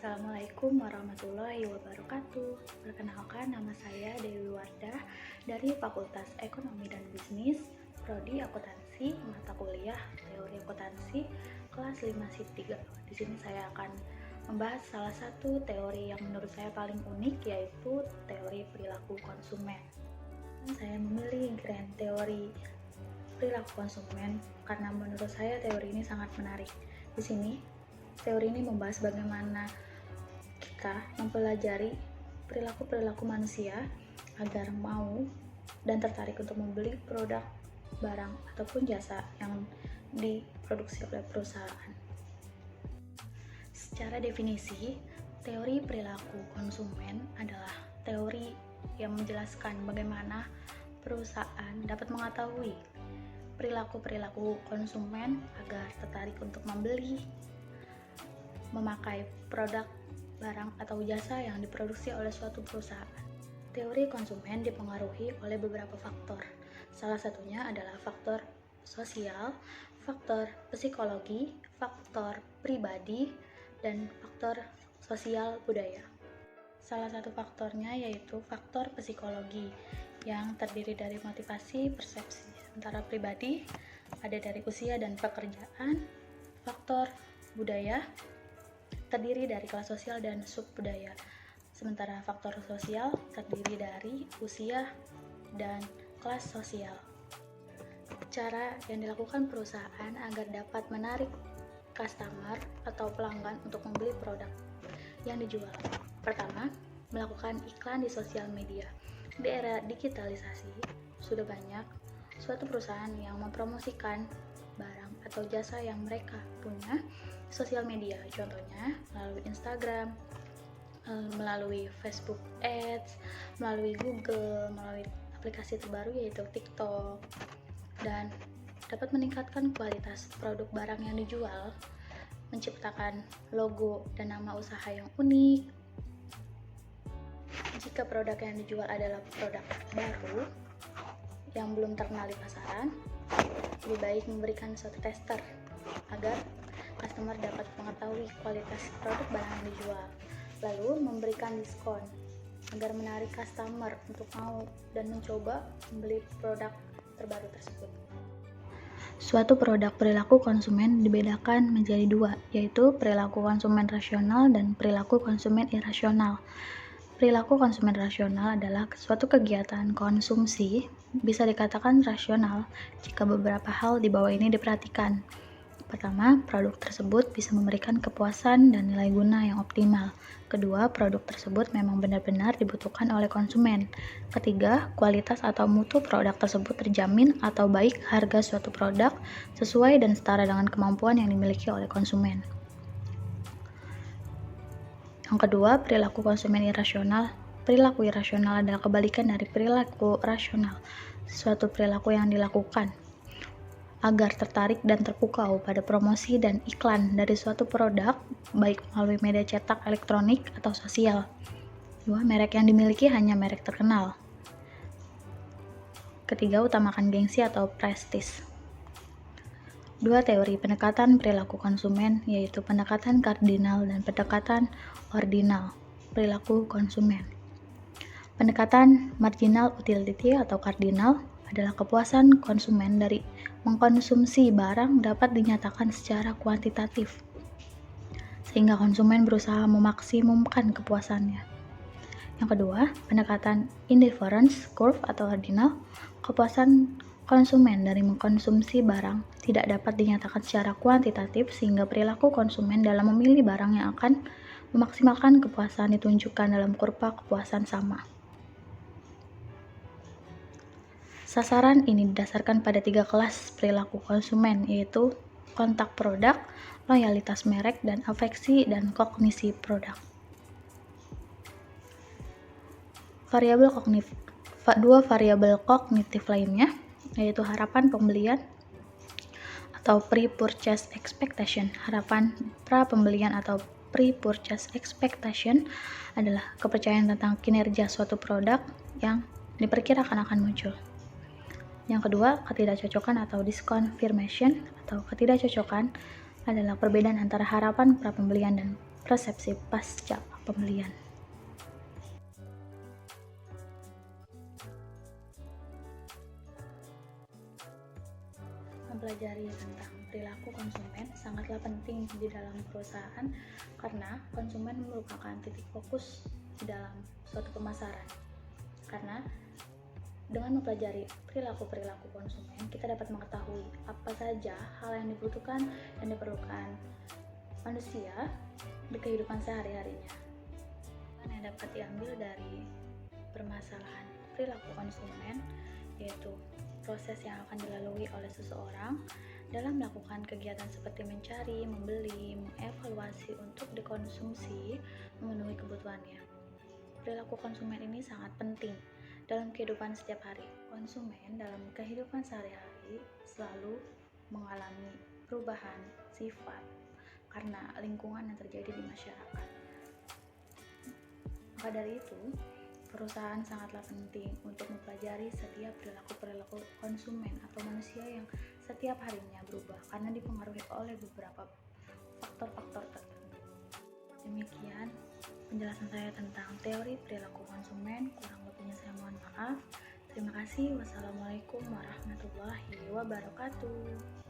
Assalamualaikum warahmatullahi wabarakatuh. Perkenalkan, nama saya Dewi Wardah dari Fakultas Ekonomi dan Bisnis, Prodi Akuntansi, mata kuliah Teori Akuntansi, kelas 5 SIP 3. Di sini saya akan membahas salah satu teori yang menurut saya paling unik, yaitu teori perilaku konsumen. Saya memilih grand teori perilaku konsumen karena menurut saya teori ini sangat menarik. Di sini teori ini membahas bagaimana kita mempelajari perilaku manusia agar mau dan tertarik untuk membeli produk, barang, ataupun jasa yang diproduksi oleh perusahaan. Secara definisi, teori perilaku konsumen adalah teori yang menjelaskan bagaimana perusahaan dapat mengetahui perilaku konsumen agar tertarik untuk membeli, memakai produk, barang, atau jasa yang diproduksi oleh suatu perusahaan. Teori konsumen dipengaruhi oleh beberapa faktor. Salah satunya adalah faktor sosial, faktor psikologi, faktor pribadi, dan faktor sosial budaya. Salah satu faktornya yaitu faktor psikologi yang terdiri dari motivasi, persepsi. Sementara pribadi ada dari usia dan pekerjaan. Faktor budaya terdiri dari kelas sosial dan subbudaya. Sementara faktor sosial terdiri dari usia dan kelas sosial. Cara yang dilakukan perusahaan agar dapat menarik customer atau pelanggan untuk membeli produk yang dijual. Pertama, melakukan iklan di sosial media. Di era digitalisasi, sudah banyak suatu perusahaan yang mempromosikan barang atau jasa yang mereka punya sosial media, contohnya melalui Instagram, melalui Facebook Ads, melalui Google, melalui aplikasi terbaru yaitu TikTok, dan dapat meningkatkan kualitas produk barang yang dijual, menciptakan logo dan nama usaha yang unik. Jika produk yang dijual adalah produk baru yang belum terkenal di pasaran, lebih baik memberikan suatu tester agar customer dapat mengetahui kualitas produk barang yang dijual, lalu memberikan diskon agar menarik customer untuk mau dan mencoba membeli produk terbaru tersebut. Suatu produk perilaku konsumen dibedakan menjadi dua, yaitu perilaku konsumen rasional dan perilaku konsumen irasional. Perilaku konsumen rasional adalah suatu kegiatan konsumsi bisa dikatakan rasional jika beberapa hal di bawah ini diperhatikan. Pertama, produk tersebut bisa memberikan kepuasan dan nilai guna yang optimal. Kedua, produk tersebut memang benar-benar dibutuhkan oleh konsumen. Ketiga, kualitas atau mutu produk tersebut terjamin atau baik harga suatu produk sesuai dan setara dengan kemampuan yang dimiliki oleh konsumen. Yang kedua, perilaku konsumen irasional. Perilaku irasional adalah kebalikan dari perilaku rasional. Suatu perilaku yang dilakukan agar tertarik dan terpukau pada promosi dan iklan dari suatu produk, baik melalui media cetak, elektronik, atau sosial. Dua, merek yang dimiliki hanya merek terkenal. Ketiga, utamakan gengsi atau prestis. Dua teori pendekatan perilaku konsumen, yaitu pendekatan kardinal dan pendekatan ordinal perilaku konsumen. Pendekatan marginal utility atau kardinal adalah kepuasan konsumen dari mengkonsumsi barang dapat dinyatakan secara kuantitatif, sehingga konsumen berusaha memaksimumkan kepuasannya. Yang kedua, pendekatan indifference curve atau ordinal, kepuasan konsumen dari mengkonsumsi barang tidak dapat dinyatakan secara kuantitatif, sehingga perilaku konsumen dalam memilih barang yang akan memaksimalkan kepuasan ditunjukkan dalam kurva kepuasan sama. Sasaran ini didasarkan pada 3 kelas perilaku konsumen, yaitu kontak produk, loyalitas merek, dan afeksi dan kognisi produk. Dua variabel kognitif lainnya, yaitu harapan pembelian atau pre-purchase expectation. Harapan pra-pembelian atau pre-purchase expectation adalah kepercayaan tentang kinerja suatu produk yang diperkirakan akan muncul. Yang kedua, ketidakcocokan atau disconfirmation atau ketidakcocokan adalah perbedaan antara harapan pra-pembelian dan persepsi pasca pembelian. Mempelajari tentang perilaku konsumen sangatlah penting di dalam perusahaan karena konsumen merupakan titik fokus di dalam suatu pemasaran. Karena dengan mempelajari perilaku konsumen, kita dapat mengetahui apa saja hal yang dibutuhkan dan diperlukan manusia di kehidupan sehari-harinya. Yang dapat diambil dari permasalahan perilaku konsumen yaitu proses yang akan dilalui oleh seseorang dalam melakukan kegiatan seperti mencari, membeli, mengevaluasi untuk dikonsumsi, memenuhi kebutuhannya. Perilaku konsumen ini sangat penting dalam kehidupan setiap hari. Konsumen dalam kehidupan sehari-hari selalu mengalami perubahan sifat karena lingkungan yang terjadi di masyarakat. Maka dari itu, perusahaan sangatlah penting untuk mempelajari setiap perilaku konsumen atau manusia yang setiap harinya berubah karena dipengaruhi oleh beberapa faktor-faktor tertentu. Demikian penjelasan saya tentang teori perilaku konsumen. Kurang lebihnya saya mohon maaf. Terima kasih. Wassalamualaikum warahmatullahi wabarakatuh.